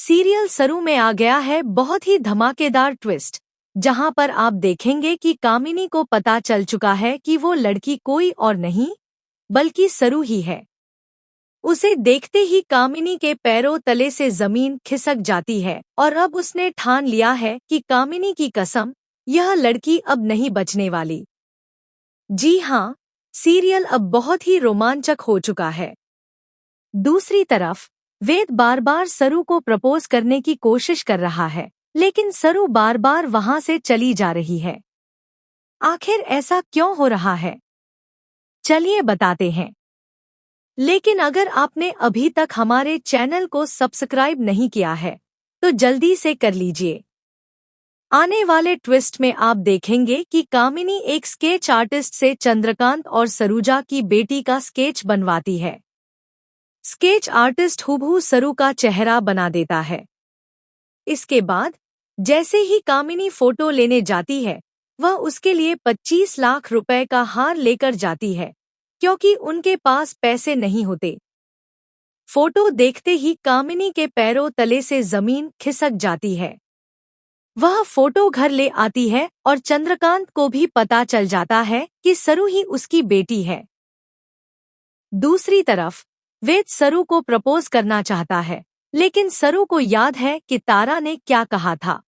Serial सरू में आ गया है बहुत ही धमाकेदार ट्विस्ट, जहां पर आप देखेंगे कि कामिनी को पता चल चुका है कि वो लड़की कोई और नहीं बल्कि सरू ही है। उसे देखते ही कामिनी के पैरों तले से जमीन खिसक जाती है और अब उसने ठान लिया है कि कामिनी की कसम, यह लड़की अब नहीं बचने वाली। जी हाँ, सीरियल अब बहुत ही रोमांचक हो चुका है। दूसरी तरफ वेद बार बार सरू को प्रपोज करने की कोशिश कर रहा है, लेकिन सरू बार बार वहां से चली जा रही है। आखिर ऐसा क्यों हो रहा है, चलिए बताते हैं। लेकिन अगर आपने अभी तक हमारे चैनल को सब्सक्राइब नहीं किया है तो जल्दी से कर लीजिए। आने वाले ट्विस्ट में आप देखेंगे कि कामिनी एक स्केच आर्टिस्ट से चंद्रकांत और सरूजा की बेटी का स्केच बनवाती है। स्केच आर्टिस्ट हूबहू सरू का चेहरा बना देता है। इसके बाद जैसे ही कामिनी फोटो लेने जाती है, वह उसके लिए 25 लाख रुपए का हार लेकर जाती है, क्योंकि उनके पास पैसे नहीं होते। फोटो देखते ही कामिनी के पैरों तले से जमीन खिसक जाती है। वह फोटो घर ले आती है और चंद्रकांत को भी पता चल जाता है कि सरू ही उसकी बेटी है। दूसरी तरफ वेद सरू को प्रपोज करना चाहता है, लेकिन सरू को याद है कि तारा ने क्या कहा था।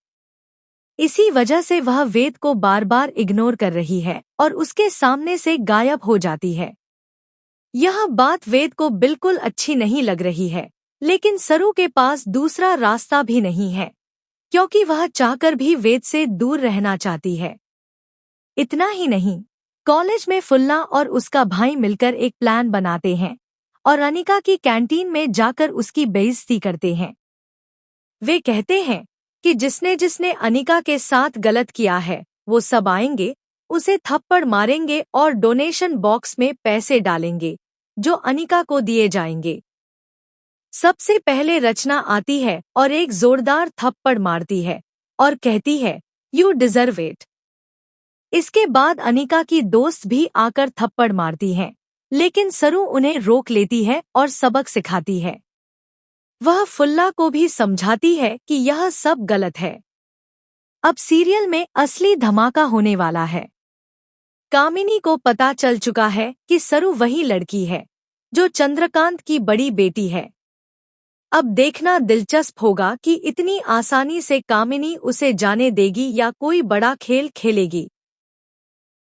इसी वजह से वह वेद को बार बार इग्नोर कर रही है और उसके सामने से गायब हो जाती है। यह बात वेद को बिल्कुल अच्छी नहीं लग रही है, लेकिन सरू के पास दूसरा रास्ता भी नहीं है, क्योंकि वह चाहकर भी वेद से दूर रहना चाहती है। इतना ही नहीं, कॉलेज में फुल्ला और उसका भाई मिलकर एक प्लान बनाते हैं और अनिका की कैंटीन में जाकर उसकी बेइज्जती करते हैं। वे कहते हैं कि जिसने जिसने अनिका के साथ गलत किया है वो सब आएंगे, उसे थप्पड़ मारेंगे और डोनेशन बॉक्स में पैसे डालेंगे जो अनिका को दिए जाएंगे। सबसे पहले रचना आती है और एक जोरदार थप्पड़ मारती है और कहती है, यू डिजर्व इट। इसके बाद अनिका की दोस्त भी आकर थप्पड़ मारती हैं, लेकिन सरू उन्हें रोक लेती है और सबक सिखाती है। वह फुल्ला को भी समझाती है कि यह सब गलत है। अब सीरियल में असली धमाका होने वाला है। कामिनी को पता चल चुका है कि सरू वही लड़की है जो चंद्रकांत की बड़ी बेटी है। अब देखना दिलचस्प होगा कि इतनी आसानी से कामिनी उसे जाने देगी या कोई बड़ा खेल खेलेगी।